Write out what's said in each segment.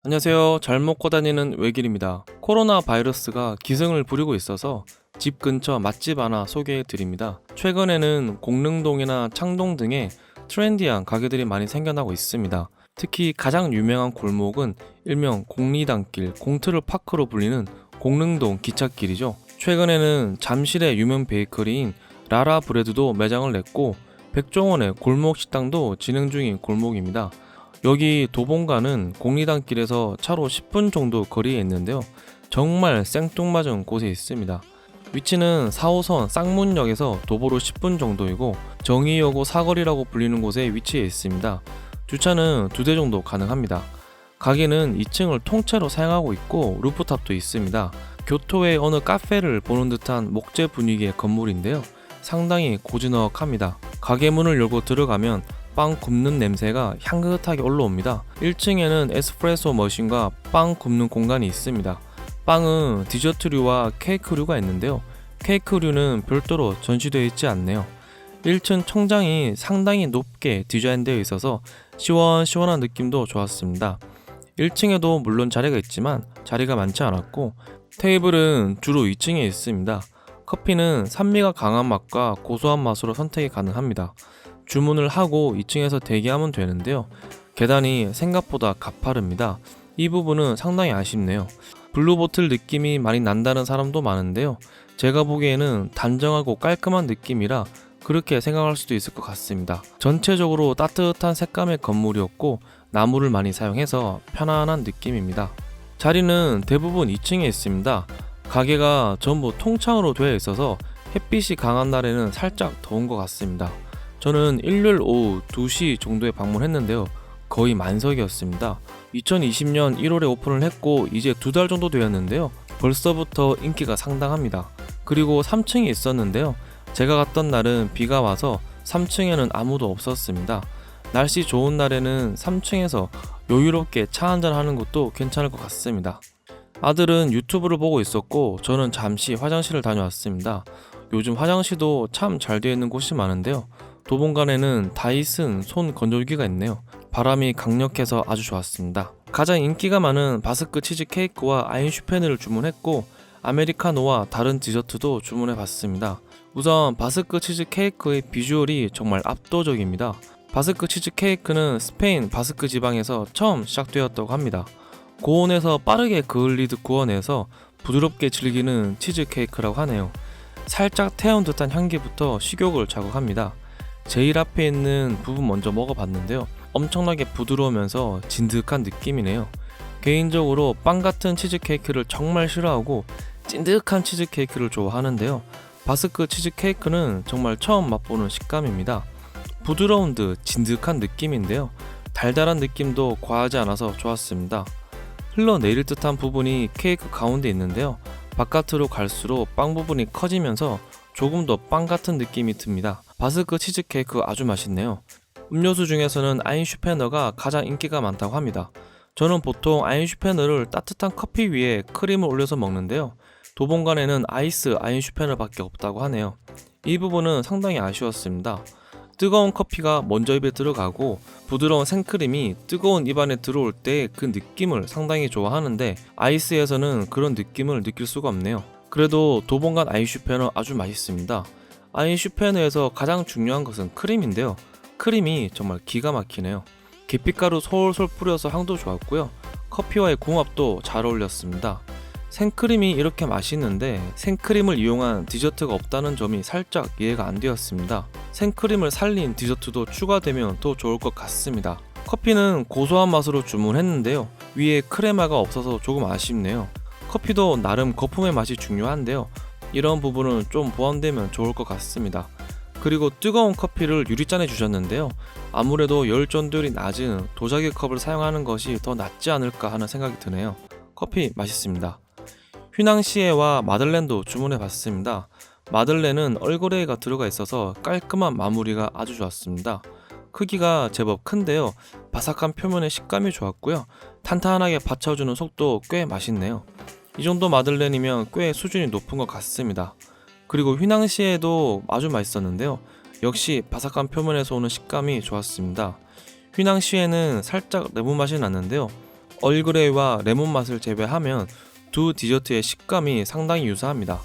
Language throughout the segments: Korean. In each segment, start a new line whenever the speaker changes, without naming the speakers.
안녕하세요. 잘 먹고 다니는 외길입니다. 코로나 바이러스가 기승을 부리고 있어서 집 근처 맛집 하나 소개해 드립니다. 최근에는 공릉동이나 창동 등의 트렌디한 가게들이 많이 생겨나고 있습니다. 특히 가장 유명한 골목은 일명 공리단길, 공트르파크로 불리는 공릉동 기찻길이죠. 최근에는 잠실의 유명 베이커리인 라라브레드도 매장을 냈고 백종원의 골목 식당도 진행 중인 골목입니다. 여기 도봉가는 공리단길에서 차로 10분 정도 거리에 있는데요. 정말 생뚱맞은 곳에 있습니다. 위치는 4호선 쌍문역에서 도보로 10분 정도이고 정의여고 사거리라고 불리는 곳에 위치해 있습니다. 주차는 2대 정도 가능합니다. 가게는 2층을 통째로 사용하고 있고 루프탑도 있습니다. 교토의 어느 카페를 보는 듯한 목재 분위기의 건물인데요. 상당히 고즈넉합니다. 가게 문을 열고 들어가면 빵 굽는 냄새가 향긋하게 올라옵니다. 1층에는 에스프레소 머신과 빵 굽는 공간이 있습니다. 빵은 디저트류와 케이크류가 있는데요. 케이크류는 별도로 전시되어 있지 않네요. 1층 천장이 상당히 높게 디자인되어 있어서 시원시원한 느낌도 좋았습니다. 1층에도 물론 자리가 있지만 자리가 많지 않았고 테이블은 주로 2층에 있습니다. 커피는 산미가 강한 맛과 고소한 맛으로 선택이 가능합니다. 주문을 하고 2층에서 대기하면 되는데요. 계단이 생각보다 가파릅니다. 이 부분은 상당히 아쉽네요. 블루보틀 느낌이 많이 난다는 사람도 많은데요. 제가 보기에는 단정하고 깔끔한 느낌이라 그렇게 생각할 수도 있을 것 같습니다. 전체적으로 따뜻한 색감의 건물이었고 나무를 많이 사용해서 편안한 느낌입니다. 자리는 대부분 2층에 있습니다. 가게가 전부 통창으로 되어 있어서 햇빛이 강한 날에는 살짝 더운 것 같습니다. 저는 일요일 오후 2시 정도에 방문했는데요. 거의 만석이었습니다. 2020년 1월에 오픈을 했고 이제 2달 정도 되었는데요. 벌써부터 인기가 상당합니다. 그리고 3층에 있었는데요. 제가 갔던 날은 비가 와서 3층에는 아무도 없었습니다. 날씨 좋은 날에는 3층에서 여유롭게 차 한잔 하는 것도 괜찮을 것 같습니다. 아들은 유튜브를 보고 있었고 저는 잠시 화장실을 다녀왔습니다. 요즘 화장실도 참 잘 되어 있는 곳이 많은데요. 도봉간에는 다이슨 손 건조기가 있네요. 바람이 강력해서 아주 좋았습니다. 가장 인기가 많은 바스크 치즈 케이크와 아인슈페너를 주문했고 아메리카노와 다른 디저트도 주문해 봤습니다. 우선 바스크 치즈 케이크의 비주얼이 정말 압도적입니다. 바스크 치즈 케이크는 스페인 바스크 지방에서 처음 시작되었다고 합니다. 고온에서 빠르게 그을리듯 구워내서 부드럽게 즐기는 치즈 케이크라고 하네요. 살짝 태운 듯한 향기부터 식욕을 자극합니다. 제일 앞에 있는 부분 먼저 먹어봤는데요. 엄청나게 부드러우면서 진득한 느낌이네요. 개인적으로 빵 같은 치즈케이크를 정말 싫어하고 찐득한 치즈케이크를 좋아하는데요. 바스크 치즈케이크는 정말 처음 맛보는 식감입니다. 부드러운 듯 진득한 느낌인데요. 달달한 느낌도 과하지 않아서 좋았습니다. 흘러내릴 듯한 부분이 케이크 가운데 있는데요. 바깥으로 갈수록 빵 부분이 커지면서 조금 더 빵 같은 느낌이 듭니다. 바스크 치즈케이크 아주 맛있네요. 음료수 중에서는 아인슈페너가 가장 인기가 많다고 합니다. 저는 보통 아인슈페너를 따뜻한 커피 위에 크림을 올려서 먹는데요. 도봉간에는 아이스 아인슈페너밖에 없다고 하네요. 이 부분은 상당히 아쉬웠습니다. 뜨거운 커피가 먼저 입에 들어가고 부드러운 생크림이 뜨거운 입안에 들어올 때 그 느낌을 상당히 좋아하는데 아이스에서는 그런 느낌을 느낄 수가 없네요. 그래도 도봉간 아인슈페너 아주 맛있습니다. 아인슈페너에서 가장 중요한 것은 크림인데요. 크림이 정말 기가 막히네요. 계피가루 솔솔 뿌려서 향도 좋았고요. 커피와의 궁합도 잘 어울렸습니다. 생크림이 이렇게 맛있는데 생크림을 이용한 디저트가 없다는 점이 살짝 이해가 안 되었습니다. 생크림을 살린 디저트도 추가되면 더 좋을 것 같습니다. 커피는 고소한 맛으로 주문했는데요. 위에 크레마가 없어서 조금 아쉽네요. 커피도 나름 거품의 맛이 중요한데요. 이런 부분은 좀 보완되면 좋을 것 같습니다. 그리고 뜨거운 커피를 유리잔에 주셨는데요. 아무래도 열 전도율이 낮은 도자기 컵을 사용하는 것이 더 낫지 않을까 하는 생각이 드네요. 커피 맛있습니다. 휘낭시에와 마들렌도 주문해 봤습니다. 마들렌은 얼그레이가 들어가 있어서 깔끔한 마무리가 아주 좋았습니다. 크기가 제법 큰데요. 바삭한 표면의 식감이 좋았고요. 탄탄하게 받쳐주는 속도 꽤 맛있네요. 이 정도 마들렌이면 꽤 수준이 높은 것 같습니다. 그리고 휘낭시에도 아주 맛있었는데요. 역시 바삭한 표면에서 오는 식감이 좋았습니다. 휘낭시에는 살짝 레몬 맛이 났는데요. 얼그레이와 레몬 맛을 제외하면 두 디저트의 식감이 상당히 유사합니다.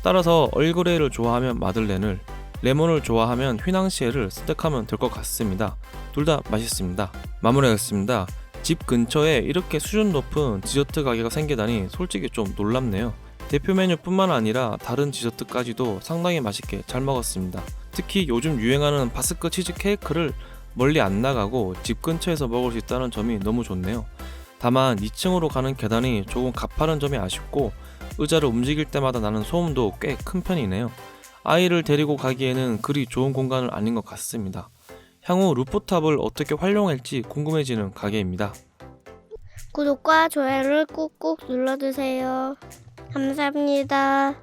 따라서 얼그레이를 좋아하면 마들렌을, 레몬을 좋아하면 휘낭시에를 선택하면 될 것 같습니다. 둘 다 맛있습니다. 마무리하겠습니다. 집 근처에 이렇게 수준 높은 디저트 가게가 생기다니 솔직히 좀 놀랍네요. 대표 메뉴뿐만 아니라 다른 디저트까지도 상당히 맛있게 잘 먹었습니다. 특히 요즘 유행하는 바스크 치즈 케이크를 멀리 안 나가고 집 근처에서 먹을 수 있다는 점이 너무 좋네요. 다만 2층으로 가는 계단이 조금 가파른 점이 아쉽고 의자를 움직일 때마다 나는 소음도 꽤 큰 편이네요. 아이를 데리고 가기에는 그리 좋은 공간은 아닌 것 같습니다. 향후 루프탑을 어떻게 활용할지 궁금해지는 가게입니다.
구독과 좋아요를 꾹꾹 눌러주세요. 감사합니다.